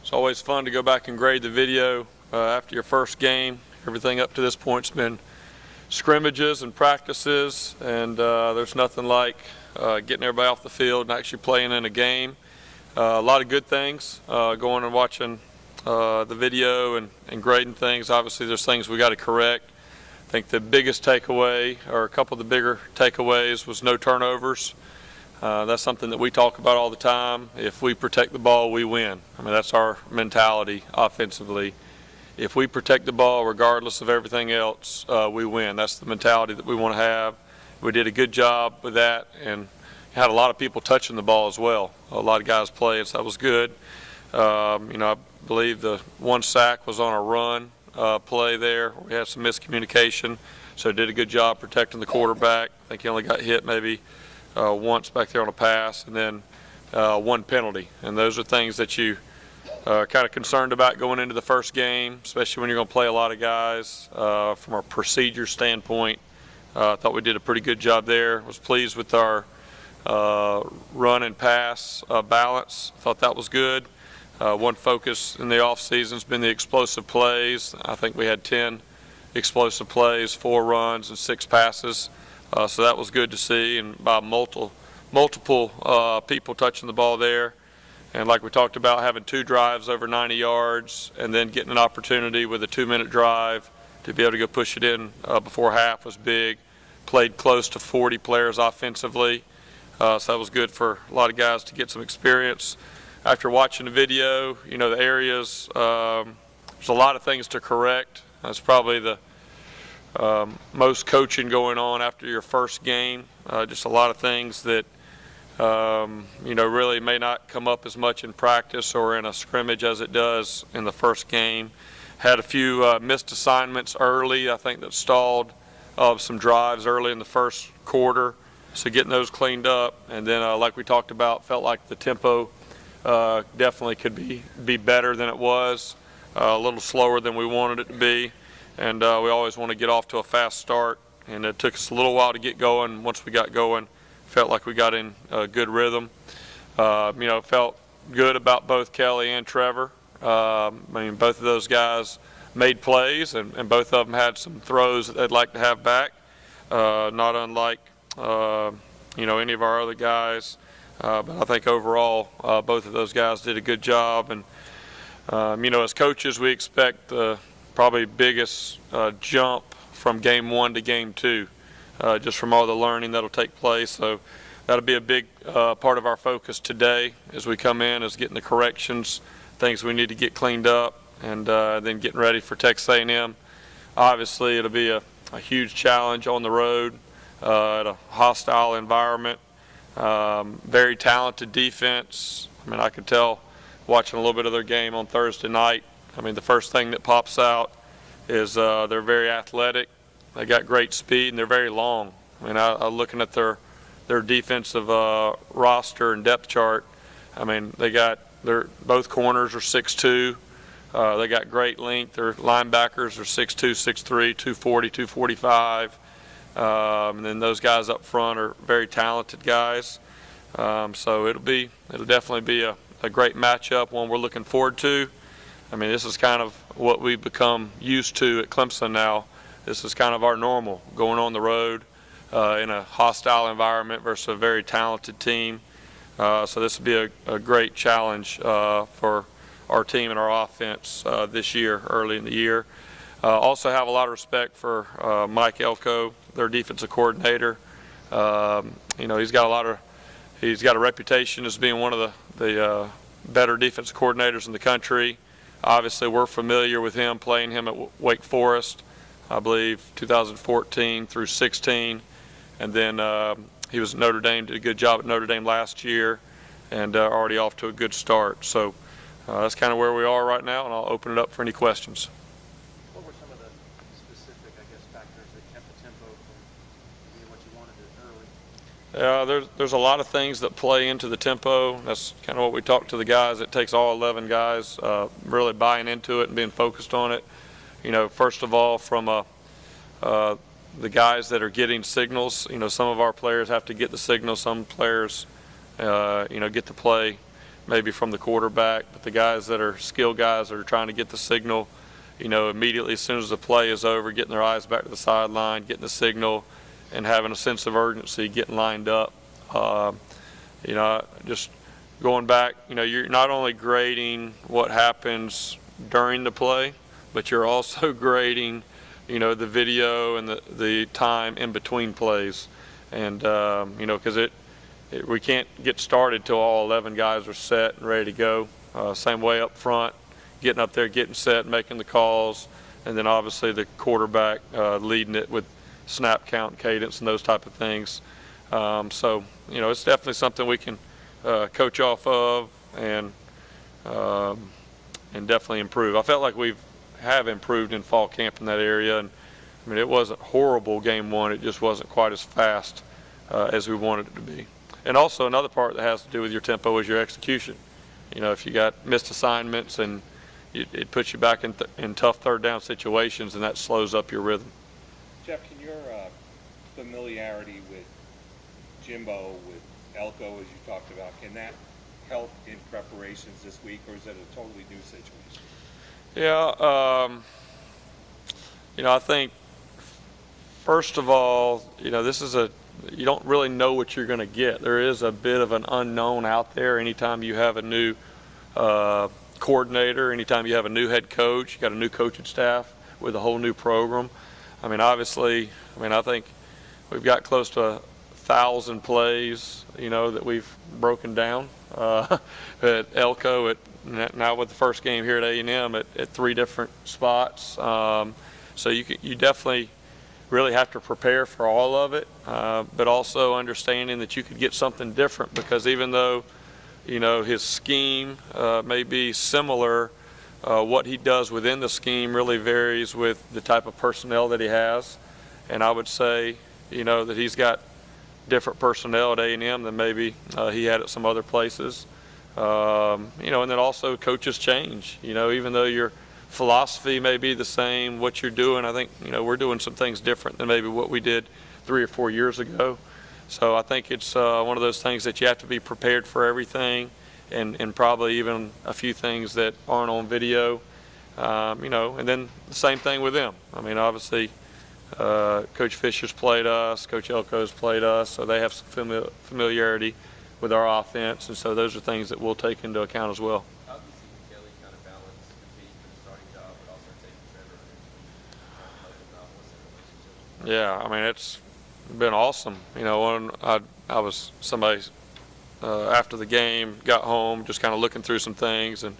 It's always fun to go back and grade the video after your first game. Everything up to this point's been scrimmages and practices, and there's nothing like getting everybody off the field and actually playing in a game. A lot of good things going and watching the video and grading things. Obviously there's things we got to correct. I think the biggest takeaway, or a couple of the bigger takeaways, was no turnovers. That's something that we talk about all the time. If we protect the ball, we win. I mean, that's our mentality offensively. If we protect the ball regardless of everything else, we win. That's the mentality that we want to have. We did a good job with that, and had a lot of people touching the ball as well. A lot of guys played, so that was good. I believe the one sack was on a run play there. We had some miscommunication, so did a good job protecting the quarterback. I think he only got hit maybe once back there on a pass, and then one penalty. And those are things that you kind of concerned about going into the first game, especially when you're going to play a lot of guys. From a procedure standpoint, I thought we did a pretty good job there. Was pleased with our run and pass balance. Thought that was good. One focus in the off season has been the explosive plays. I think we had 10 explosive plays, 4 runs and 6 passes. So that was good to see, and by multiple people touching the ball there. And like we talked about, having 2 drives over 90 yards and then getting an opportunity with a 2-minute drive to be able to go push it in before half was big. Played close to 40 players offensively, so that was good for a lot of guys to get some experience. After watching the video, the areas, there's a lot of things to correct. That's probably the most coaching going on after your first game. Just a lot of things that really may not come up as much in practice or in a scrimmage as it does in the first game. Had a few missed assignments early, I think, that stalled some drives early in the first quarter. So getting those cleaned up, and then like we talked about, felt like the tempo definitely could be better than it was, a little slower than we wanted it to be. And we always want to get off to a fast start, and it took us a little while to get going. Once we got going, felt like we got in a good rhythm. Felt good about both Kelly and Trevor. Both of those guys made plays, and both of them had some throws that they'd like to have back, not unlike any of our other guys. But I think overall, both of those guys did a good job. And as coaches, we expect probably biggest jump from game 1 to game 2, just from all the learning that'll take place. So that'll be a big part of our focus today as we come in, is getting the corrections, things we need to get cleaned up, and then getting ready for Texas A&M. Obviously, it'll be a huge challenge on the road at a hostile environment. Very talented defense. I could tell watching a little bit of their game on Thursday night. The first thing that pops out is they're very athletic. They got great speed, and they're very long. I'm looking at their defensive roster and depth chart. Both corners are 6'2". They got great length. Their linebackers are 6'2", 6'3", 240, 245. And then those guys up front are very talented guys. So it'll definitely be a great matchup, one we're looking forward to. This is kind of what we've become used to at Clemson now. This is kind of our normal, going on the road in a hostile environment versus a very talented team. So this will be a great challenge for our team and our offense this year, early in the year. Also have a lot of respect for Mike Elko, their defensive coordinator. He's got a reputation as being one of the better defensive coordinators in the country. Obviously, we're familiar with him, playing him at Wake Forest, I believe 2014 through 16, and then he was at Notre Dame, did a good job at Notre Dame last year, and already off to a good start. So that's kind of where we are right now, and I'll open it up for any questions. What were some of the specific, factors that kept the tempo from being what you wanted early? There's a lot of things that play into the tempo. That's kind of what we talked to the guys. It takes all 11 guys really buying into it and being focused on it. First of all, from the guys that are getting signals, some of our players have to get the signal. Some players, get to play maybe from the quarterback, but the guys that are skill guys that are trying to get the signal, immediately as soon as the play is over, getting their eyes back to the sideline, getting the signal, and having a sense of urgency, getting lined up. Just going back, you're not only grading what happens during the play, but you're also grading, the video and the time in between plays. And, because we can't get started till all 11 guys are set and ready to go. Same way up front, getting up there, getting set, making the calls, and then obviously the quarterback leading it with snap count, cadence, and those type of things. So, it's definitely something we can coach off of and definitely improve. I felt like we have improved in fall camp in that area, and I mean, it wasn't horrible game one. It just wasn't quite as fast as we wanted it to be. And also another part that has to do with your tempo is your execution. If you got missed assignments, and it puts you back in tough third down situations, and that slows up your rhythm. Jeff, can your familiarity with Jimbo, with Elko, as you talked about, can that help in preparations this week, or is it a totally new situation? Yeah, I think first of all, this is you don't really know what you're going to get. There is a bit of an unknown out there anytime you have a new coordinator, anytime you have a new head coach, you got a new coaching staff with a whole new program. I mean, obviously, I think we've got close to 1,000 plays, that we've broken down at Elko, now with the first game here at A&M at 3 different spots. So you definitely really have to prepare for all of it, but also understanding that you could get something different, because even though, his scheme may be similar, what he does within the scheme really varies with the type of personnel that he has. And I would say, that he's got different personnel at A&M than maybe he had at some other places. And then also coaches change, even though your philosophy may be the same, what you're doing, I think, we're doing some things different than maybe what we did 3 or 4 years ago. So I think it's one of those things that you have to be prepared for everything, and probably even a few things that aren't on video, and then the same thing with them. I mean, obviously, Coach Fisher's played us, Coach Elko's played us, so they have some familiarity with our offense, and so those are things that we'll take into account as well. How do you see Kelly kind of balance competing for the starting job, but also taking Trevor and help him out? What's the relationship? Yeah, I mean, it's been awesome. When I was somebody after the game, got home, just kind of looking through some things, and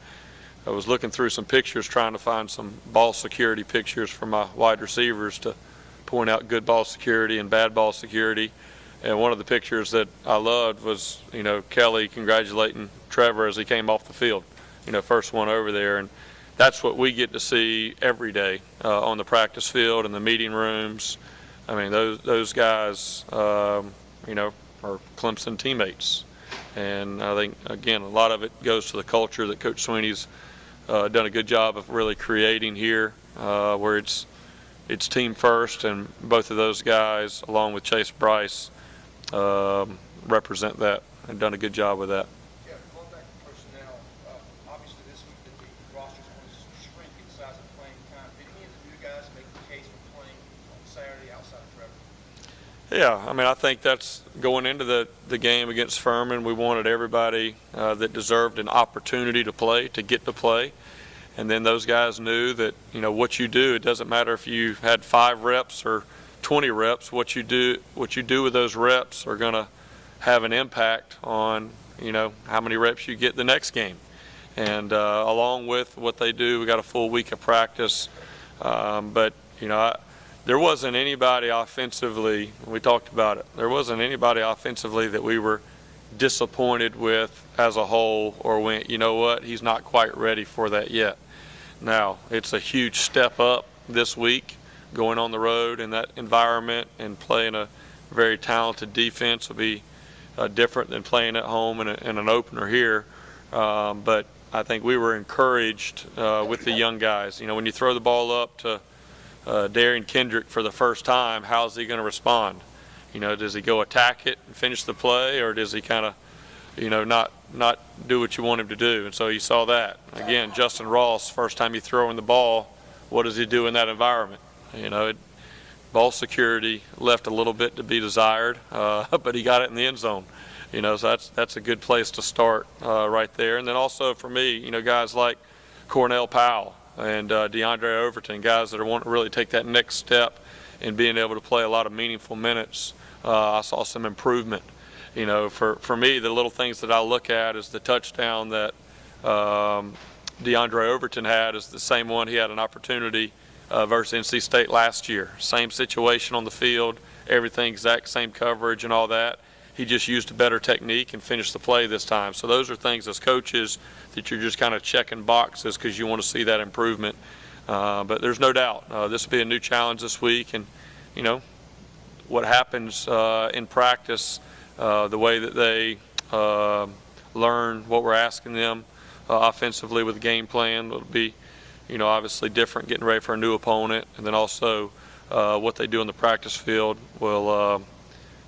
I was looking through some pictures, trying to find some ball security pictures for my wide receivers to point out good ball security and bad ball security. And one of the pictures that I loved was, Kelly congratulating Trevor as he came off the field, first one over there. And that's what we get to see every day on the practice field and the meeting rooms. I mean, those guys, are Clemson teammates. And I think, again, a lot of it goes to the culture that Coach Sweeney's done a good job of really creating here, where it's team first, and both of those guys, along with Chase Bryce, represent that and done a good job with that. Yeah, going back to personnel, obviously this week the roster's going to shrink in size of playing time. Did any of the new guys make the case for playing on Saturday outside of Trevor? Yeah, I mean, I think that's going into the game against Furman. We wanted everybody that deserved an opportunity to play, to get to play. And then those guys knew that, what you do, it doesn't matter if you had 5 reps or 20 reps, what you do with those reps are going to have an impact on, how many reps you get the next game. And along with what they do, we got a full week of practice. But, there wasn't anybody offensively, we talked about it, there wasn't anybody offensively that we were disappointed with as a whole, or went, he's not quite ready for that yet. Now, it's a huge step up this week, going on the road in that environment and playing a very talented defense will be different than playing at home in an opener here. But I think we were encouraged with the young guys. When you throw the ball up to Darian Kendrick for the first time, how's he going to respond? Does he go attack it and finish the play, or does he kind of, not do what you want him to do. And so you saw that. Again, Justin Ross, first time you throw in the ball, what does he do in that environment? You know, ball security left a little bit to be desired, but he got it in the end zone. You know, so that's a good place to start right there. And then also for me, you know, guys like Cornell Powell and DeAndre Overton, guys that are wanting to really take that next step in being able to play a lot of meaningful minutes. I saw some improvement. You know, for me, the little things that I look at is the touchdown that DeAndre Overton had is the same one he had an opportunity versus NC State last year. Same situation on the field, everything exact same coverage and all that. He just used a better technique and finished the play this time. So those are things as coaches that you're just kind of checking boxes because you want to see that improvement. But there's no doubt this will be a new challenge this week, and you know what happens in practice, the way that they learn what we're asking them offensively with the game plan will be, you know, obviously different getting ready for a new opponent, and then also what they do in the practice field will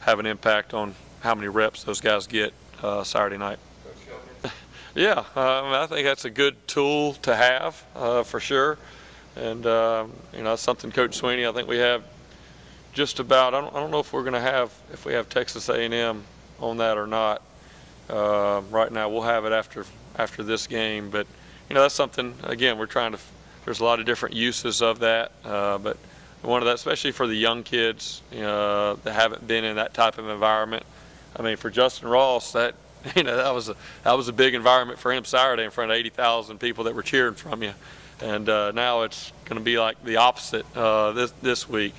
have an impact on how many reps those guys get Saturday night. Yeah, I think that's a good tool to have for sure, and you know, something Coach Sweeney, I think we have just about. I don't know if we're going to have, if we have Texas A&M on that or not. Right now, we'll have it after this game, but you know, that's something. Again, we're trying to. There's a lot of different uses of that, but one of that, especially for the young kids, you know, that haven't been in that type of environment. I mean, for Justin Ross, that, you know, that was a big environment for him Saturday in front of 80,000 people that were cheering from you, and now it's going to be like the opposite this week.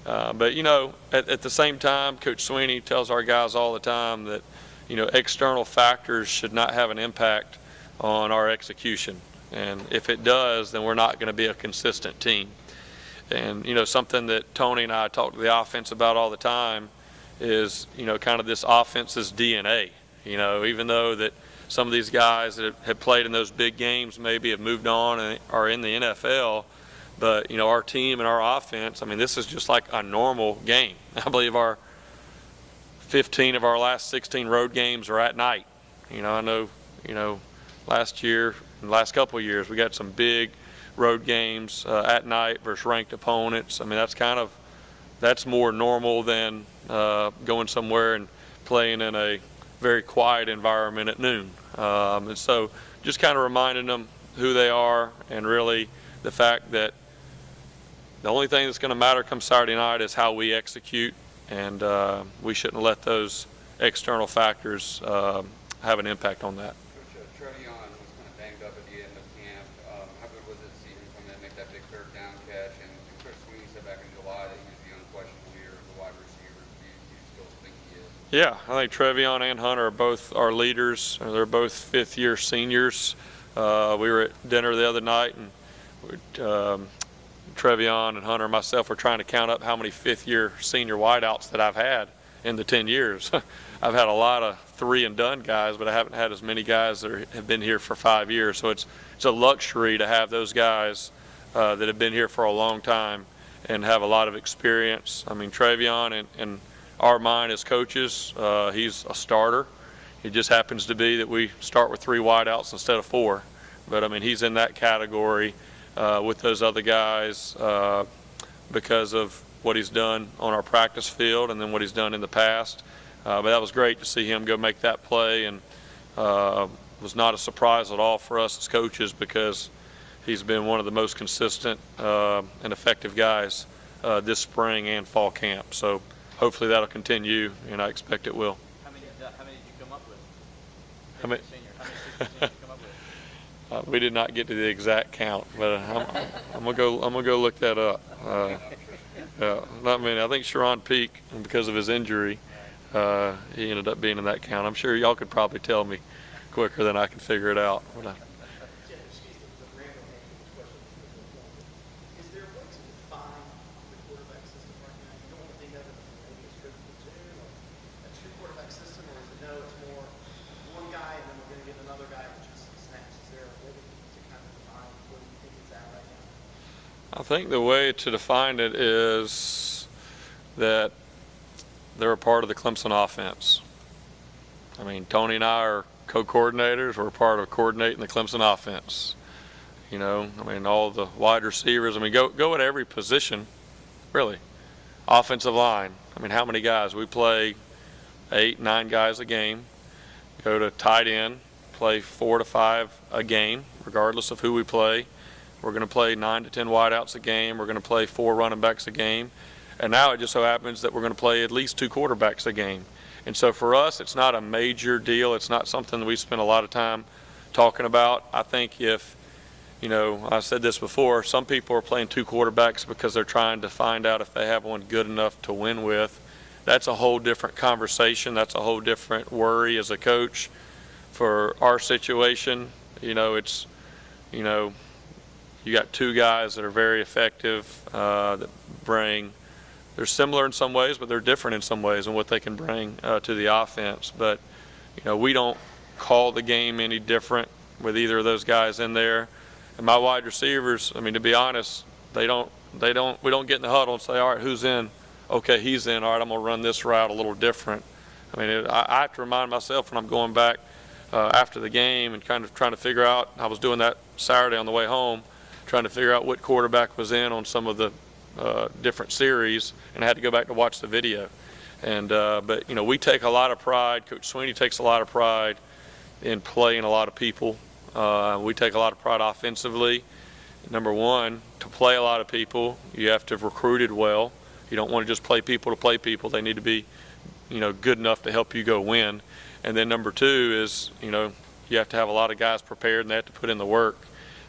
But you know, at the same time, Coach Sweeney tells our guys all the time that, you know, external factors should not have an impact on our execution, and if it does, then we're not going to be a consistent team. And you know, something that Tony and I talk to the offense about all the time is, you know, kind of this offense's DNA. You know, even though that some of these guys that have played in those big games maybe have moved on and are in the NFL, but you know, our team and our offense, I mean, this is just like a normal game. I believe our 15 of our last 16 road games are at night. You know, I know, you know, last year, the last couple of years, we got some big road games at night versus ranked opponents. I mean, that's more normal than going somewhere and playing in a very quiet environment at noon. And so just kind of reminding them who they are, and really the fact that the only thing that's going to matter come Saturday night is how we execute, and we shouldn't let those external factors have an impact on that. Coach, Trevion was kind of banged up at the end of camp. How good was it to see him come in and make that big third down catch? And Coach Sweeney said back in July that he was the unquestionable leader of the wide receivers. Do you still think he is? Yeah, I think Trevion and Hunter are both our leaders. They're both fifth-year seniors. We were at dinner the other night, and Trevion and Hunter and myself were trying to count up how many fifth-year senior wideouts that I've had in the 10 years. I've had a lot of three-and-done guys, but I haven't had as many guys that have been here for 5 years. So it's a luxury to have those guys that have been here for a long time and have a lot of experience. I mean, Trevion, in our mind as coaches, he's a starter. It just happens to be that we start with 3 wideouts instead of 4. But, I mean, he's in that category with those other guys because of what he's done on our practice field and then what he's done in the past. But that was great to see him go make that play, and was not a surprise at all for us as coaches because he's been one of the most consistent and effective guys this spring and fall camp. So hopefully that'll continue, and I expect it will. How many did you come up with? How many? How many seniors did you come up with? We did not get to the exact count, but I'm gonna go look that up. Not many. I think Sharon Peak, because of his injury, he ended up being in that count. I'm sure y'all could probably tell me quicker than I can figure it out. Is there a way to define the quarterback system right now? You don't want to think of it as maybe a strict platoon or a 2-quarterback system, or is it no, it's more one guy and then we're going to get another guy who just snaps? Is there a way to kind of define what you think it's at right now? I think the way to define it is that they're a part of the Clemson offense. I mean, Tony and I are co-coordinators. We're part of coordinating the Clemson offense. You know, I mean, all the wide receivers. I mean, go at every position, really. Offensive line. I mean, how many guys? We play 8, 9 guys a game. Go to tight end, play 4 to 5 a game, regardless of who we play. We're going to play 9 to 10 wideouts a game. We're going to play 4 running backs a game. And now it just so happens that we're going to play at least 2 quarterbacks a game. And so for us, it's not a major deal. It's not something that we spend a lot of time talking about. I think if, you know, I said this before, some people are playing 2 quarterbacks because they're trying to find out if they have one good enough to win with. That's a whole different conversation. That's a whole different worry as a coach. For our situation, you know, it's, you know, you got 2 guys that are very effective, that bring, they're similar in some ways, but they're different in some ways in what they can bring to the offense. But, you know, we don't call the game any different with either of those guys in there. And my wide receivers, I mean, to be honest, we don't get in the huddle and say, all right, who's in? Okay, he's in. All right, I'm going to run this route a little different. I mean, I have to remind myself when I'm going back after the game and kind of trying to figure out, I was doing that Saturday on the way home, trying to figure out what quarterback was in on some of the different series, and I had to go back to watch the video. And but, you know, we take a lot of pride. Coach Sweeney takes a lot of pride in playing a lot of people. We take a lot of pride offensively. Number one, to play a lot of people, you have to have recruited well. You don't want to just play people to play people. They need to be, you know, good enough to help you go win. And then number 2 is, you know, you have to have a lot of guys prepared and they have to put in the work.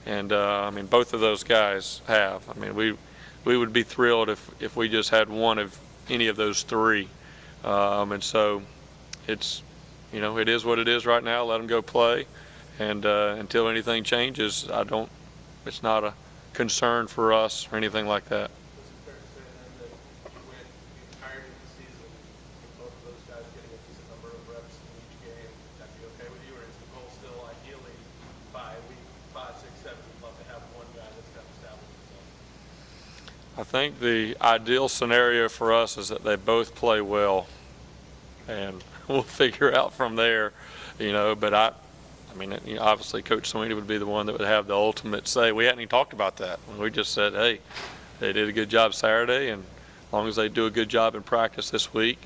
And I mean, both of those guys have. I mean, we would be thrilled if we just had one of any of those 3. And so it's, you know, it is what it is right now. Let them go play. And until anything changes, it's not a concern for us or anything like that. Was it fair to say then that you went the entirety of the season with both of those guys getting a decent number of reps in each game? That'd be okay with you, or is the goal still ideally by week 5, 6, 7, you'd love to have one guy that's kind of established himself? I think the ideal scenario for us is that they both play well, and we'll figure out from there, you know. But I mean, you know, obviously Coach Sweeney would be the one that would have the ultimate say. We hadn't even talked about that. We just said, hey, they did a good job Saturday, and as long as they do a good job in practice this week,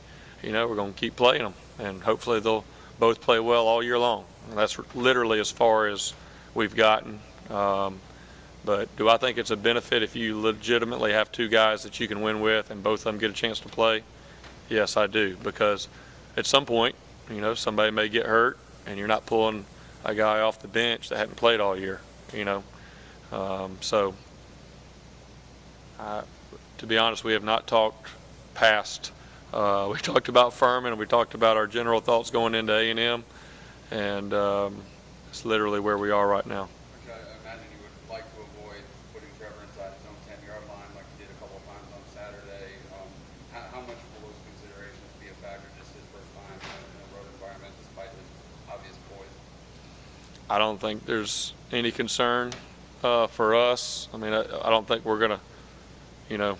you know, we're going to keep playing them, and hopefully they'll both play well all year long. And that's literally as far as we've gotten. But do I think it's a benefit if you legitimately have 2 guys that you can win with and both of them get a chance to play? Yes, I do, because at some point, you know, somebody may get hurt and you're not pulling a guy off the bench that hadn't played all year, you know. So to be honest, we have not talked past. We talked about Furman, and we talked about our general thoughts going into A&M, and it's literally where we are right now. Which I imagine you would like to avoid putting Trevor inside his own 10-yard line like he did a couple of times on Saturday. How much will those considerations be a factor, just his first time in a road environment despite his obvious poise? I don't think there's any concern for us. I mean, I don't think we're going to, you know,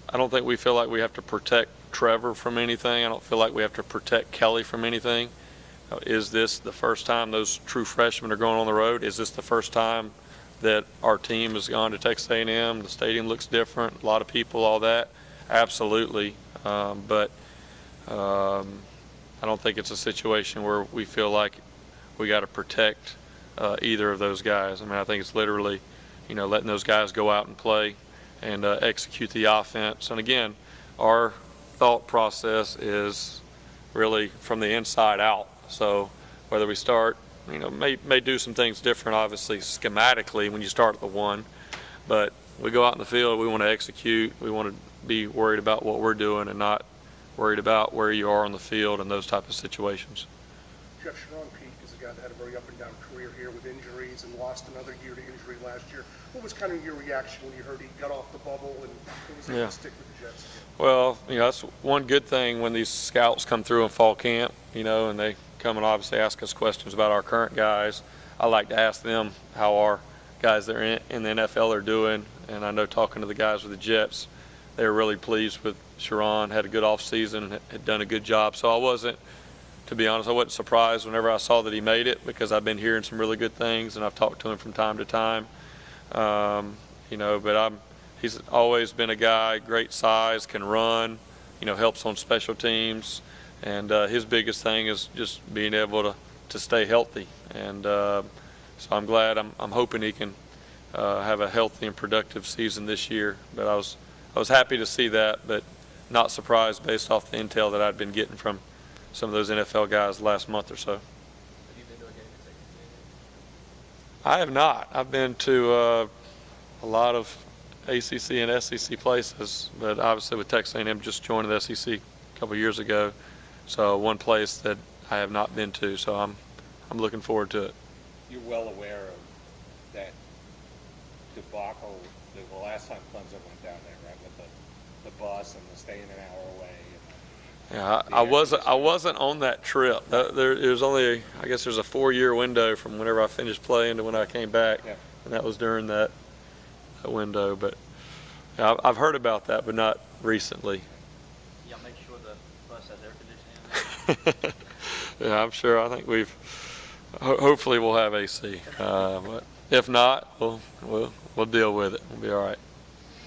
I don't think we feel like we have to protect Trevor from anything. I don't feel like we have to protect Kelly from anything. Is this the first time those true freshmen are going on the road? Is this the first time that our team has gone to Texas A&M? The stadium looks different, a lot of people, all that. Absolutely. But I don't think it's a situation where we feel like we got to protect either of those guys. I mean, I think it's literally, you know, letting those guys go out and play and execute the offense. And again, our thought process is really from the inside out. So whether we start, you know, may do some things different, obviously, schematically when you start at the 1, but we go out in the field, we want to execute, we want to be worried about what we're doing and not worried about where you are on the field and those type of situations. Jeff, Sharon Peak is a guy that had a very up and down career here with injuries and lost another year to injury last year. What was kind of your reaction when you heard he got off the bubble and was able to stick with the Jets again? Well, you know, that's one good thing when these scouts come through in fall camp, you know, and they come and obviously ask us questions about our current guys. I like to ask them how our guys that are in the NFL are doing. And I know talking to the guys with the Jets, they were really pleased with Sharon, had a good offseason, had done a good job. So I wasn't to be honest, I wasn't surprised whenever I saw that he made it, because I've been hearing some really good things, and I've talked to him from time to time. But he's always been a guy, great size, can run, helps on special teams, and his biggest thing is just being able to stay healthy. And so I'm glad. I'm hoping he can have a healthy and productive season this year. But I was happy to see that, but not surprised based off the intel that I'd been getting from some of those NFL guys last month or so. Have you been to a game at Texas A&M? I have not. I've been to a lot of ACC and SEC places, but obviously with Texas A&M just joining the SEC a couple years ago, so one place that I have not been to. So I'm looking forward to it. You're well aware of that debacle the last time Clemson went down there, right, with the bus and the staying an hour away. Yeah, I wasn't on that trip. There's only, I guess there's a 4-year window from whenever I finished playing to when I came back, Yeah. and that was during that window. But yeah, I've heard about that, but not recently. Y'all make sure the bus has air conditioning. Yeah, I'm sure. I think hopefully we'll have AC. But if not, we'll deal with it. We'll be all right.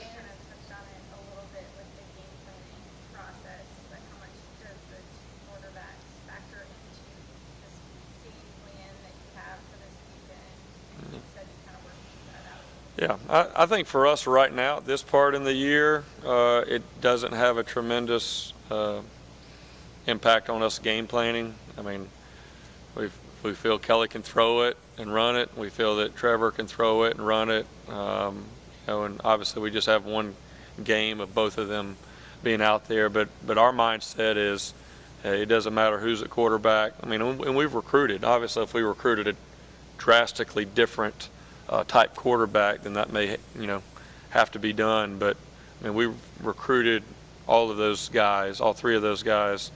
You kind of touched on it a little bit with the game planning process, but how much does the two quarterbacks factor into this game plan that you have for this weekend? You said you kind of worked that out. Yeah, I think for us right now, at this part in the year, it doesn't have a tremendous impact on us game planning. I mean, we feel Kelly can throw it and run it. We feel that Trevor can throw it and run it. And obviously we just have one game of both of them being out there. But our mindset is it doesn't matter who's at quarterback. I mean, and we've recruited. Obviously, if we recruited a drastically different type quarterback, then that may have to be done. But I mean, we recruited all of those guys, all 3 of those guys,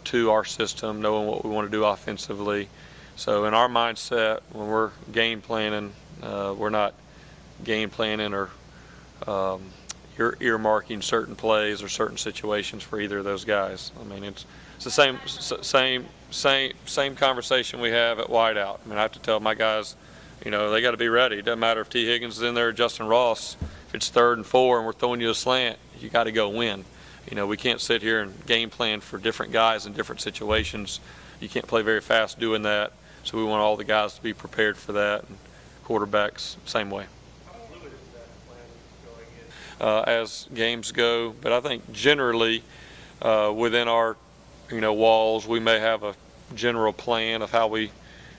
to our system, knowing what we want to do offensively. So in our mindset, when we're game planning, we're not game planning or earmarking certain plays or certain situations for either of those guys. I mean, it's the same conversation we have at wideout. I mean, I have to tell my guys, they got to be ready. It doesn't matter if T. Higgins is in there or Justin Ross. If it's 3rd and 4 and we're throwing you a slant, you got to go win. We can't sit here and game plan for different guys in different situations. You can't play very fast doing that. So we want all the guys to be prepared for that. And quarterbacks, same way. How fluid is that plan going in? As games go, but I think generally within our walls, we may have a general plan of how we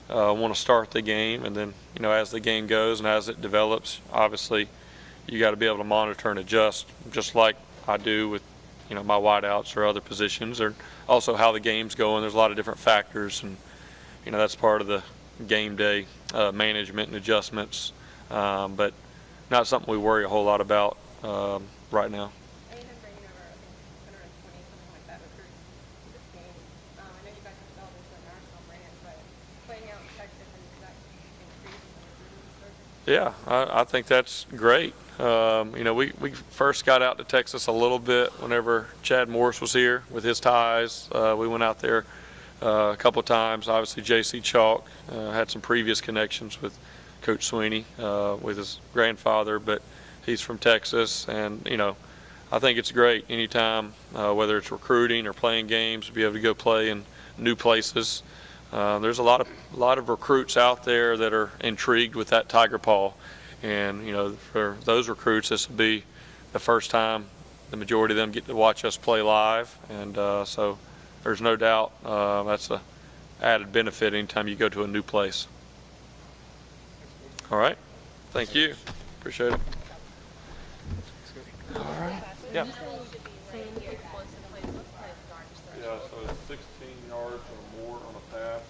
want to start the game, and then as the game goes and as it develops, obviously you got to be able to monitor and adjust, just like I do with my wideouts or other positions, or also how the game's going. There's a lot of different factors, and that's part of the game day management and adjustments, but not something we worry a whole lot about right now. I ended up bringing over, I think, 120, something like that, recruits to this game. I know you guys have developed into a national brand, but playing out in Texas, and does that increase the recruiting sources? Yeah, I think that's great. We first got out to Texas a little bit whenever Chad Morris was here with his ties. We went out there a couple of times. Obviously, J.C. Chalk had some previous connections with Coach Sweeney with his grandfather, but he's from Texas, and I think it's great anytime, whether it's recruiting or playing games, to be able to go play in new places. There's a lot of recruits out there that are intrigued with that Tiger Paw. And, for those recruits, this will be the first time the majority of them get to watch us play live. And so there's no doubt that's an added benefit anytime you go to a new place. All right. Thank you. Appreciate it. All right. Yeah. Yeah, so it's 16 yards or more on a pass.